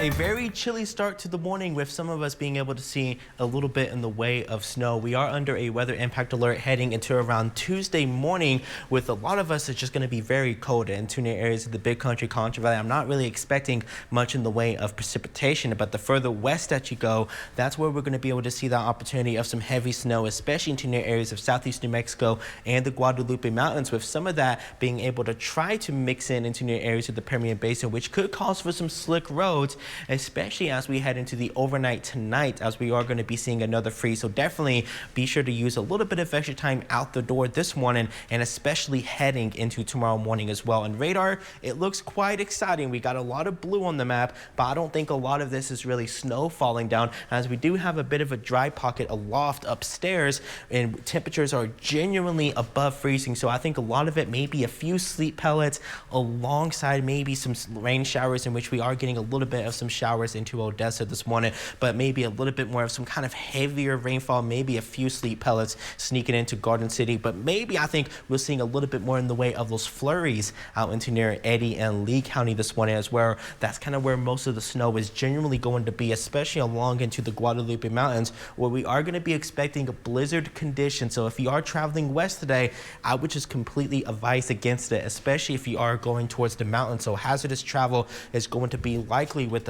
A very chilly start to the morning with some of us being able to see a little bit in the way of snow. We are under a weather impact alert heading into around Tuesday morning, with a lot of us it's just going to be very cold into near areas of the Big Country, Contra Valley. I'm not really expecting much in the way of precipitation, but the further west that you go, that's where we're going to be able to see that opportunity of some heavy snow, especially into near areas of southeast New Mexico and the Guadalupe Mountains, with some of that being able to try to mix in into near areas of the Permian Basin, which could cause for some slick roads, especially as we head into the overnight tonight, as we are going to be seeing another freeze. So definitely be sure to use a little bit of extra time out the door this morning, and especially heading into tomorrow morning as well. And radar, it looks quite exciting. We got a lot of blue on the map, but I don't think a lot of this is really snow falling down, as we do have a bit of a dry pocket aloft upstairs, and temperatures are genuinely above freezing. So I think a lot of it may be a few sleet pellets alongside maybe some rain showers, in which we are getting a little bit of some showers into Odessa this morning, but maybe a little bit more of some kind of heavier rainfall, maybe a few sleet pellets sneaking into Garden City, but maybe I think we're seeing a little bit more in the way of those flurries out into near Eddy and Lee County this morning as well. That's kind of where most of the snow is genuinely going to be, especially along into the Guadalupe Mountains, where we are going to be expecting a blizzard condition. So if you are traveling west today, I would just completely advise against it, especially if you are going towards the mountains. So hazardous travel is going to be likely with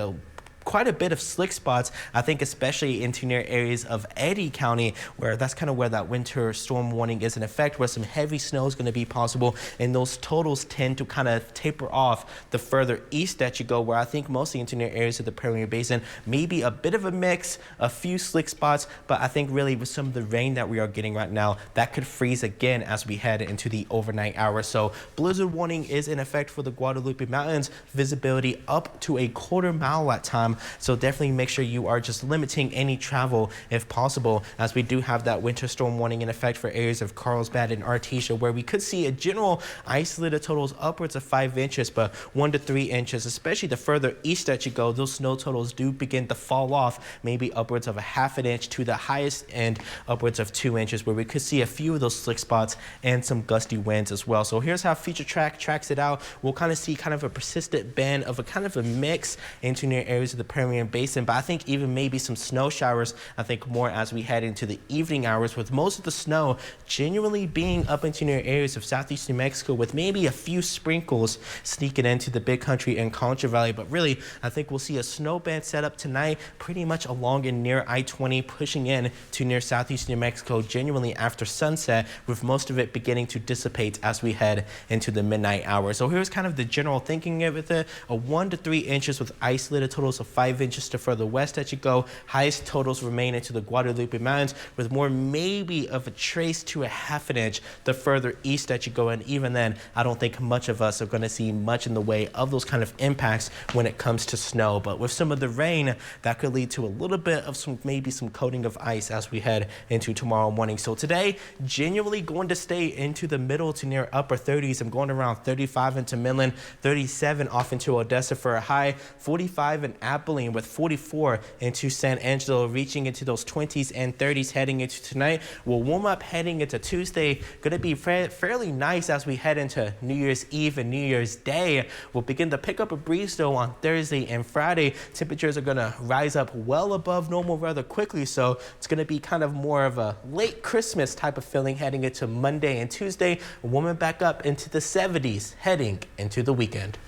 quite a bit of slick spots, I think, especially into near areas of Eddy County, where that's kind of where that winter storm warning is in effect, where some heavy snow is going to be possible, and those totals tend to kind of taper off the further east that you go, where I think mostly into near areas of the Permian Basin, maybe a bit of a mix, a few slick spots, but I think really with some of the rain that we are getting right now, that could freeze again as we head into the overnight hours. So blizzard warning is in effect for the Guadalupe Mountains, visibility up to a quarter-mile at time. So definitely make sure you are just limiting any travel if possible, as we do have that winter storm warning in effect for areas of Carlsbad and Artesia, where we could see a general isolated totals upwards of 5 inches, but 1 to 3 inches, especially the further east that you go, those snow totals do begin to fall off, maybe upwards of a ½ an inch to the highest end upwards of 2 inches, where we could see a few of those slick spots and some gusty winds as well. So here's how Future Track tracks it out. We'll kind of see kind of a persistent band of a kind of a mix into near areas of the Permian Basin, but I think even maybe some snow showers, I think more as we head into the evening hours, with most of the snow genuinely being up into near areas of southeast New Mexico, with maybe a few sprinkles sneaking into the Big Country and Contra Valley. But really, I think we'll see a snow band set up tonight pretty much along and near I-20, pushing in to near southeast New Mexico genuinely after sunset, with most of it beginning to dissipate as we head into the midnight hour. So here's kind of the general thinking of it: a 1 to 3 inches with isolated totals of 5 inches to further west that you go. Highest totals remain into the Guadalupe Mountains, with more maybe of a trace to a ½ an inch the further east that you go. And even then, I don't think much of us are going to see much in the way of those kind of impacts when it comes to snow. But with some of the rain, that could lead to a little bit of maybe some coating of ice as we head into tomorrow morning. So today, genuinely going to stay into the middle to near upper 30s. I'm going around 35 into Midland, 37 off into Odessa for a high, 45 in Abilene, with 44 into San Angelo, reaching into those 20s and 30s heading into tonight. We'll warm up heading into Tuesday. Going to be fairly nice as we head into New Year's Eve and New Year's Day. We'll begin to pick up a breeze though on Thursday and Friday. Temperatures are going to rise up well above normal rather quickly, so it's going to be kind of more of a late Christmas type of feeling heading into Monday and Tuesday, warming back up into the 70s heading into the weekend.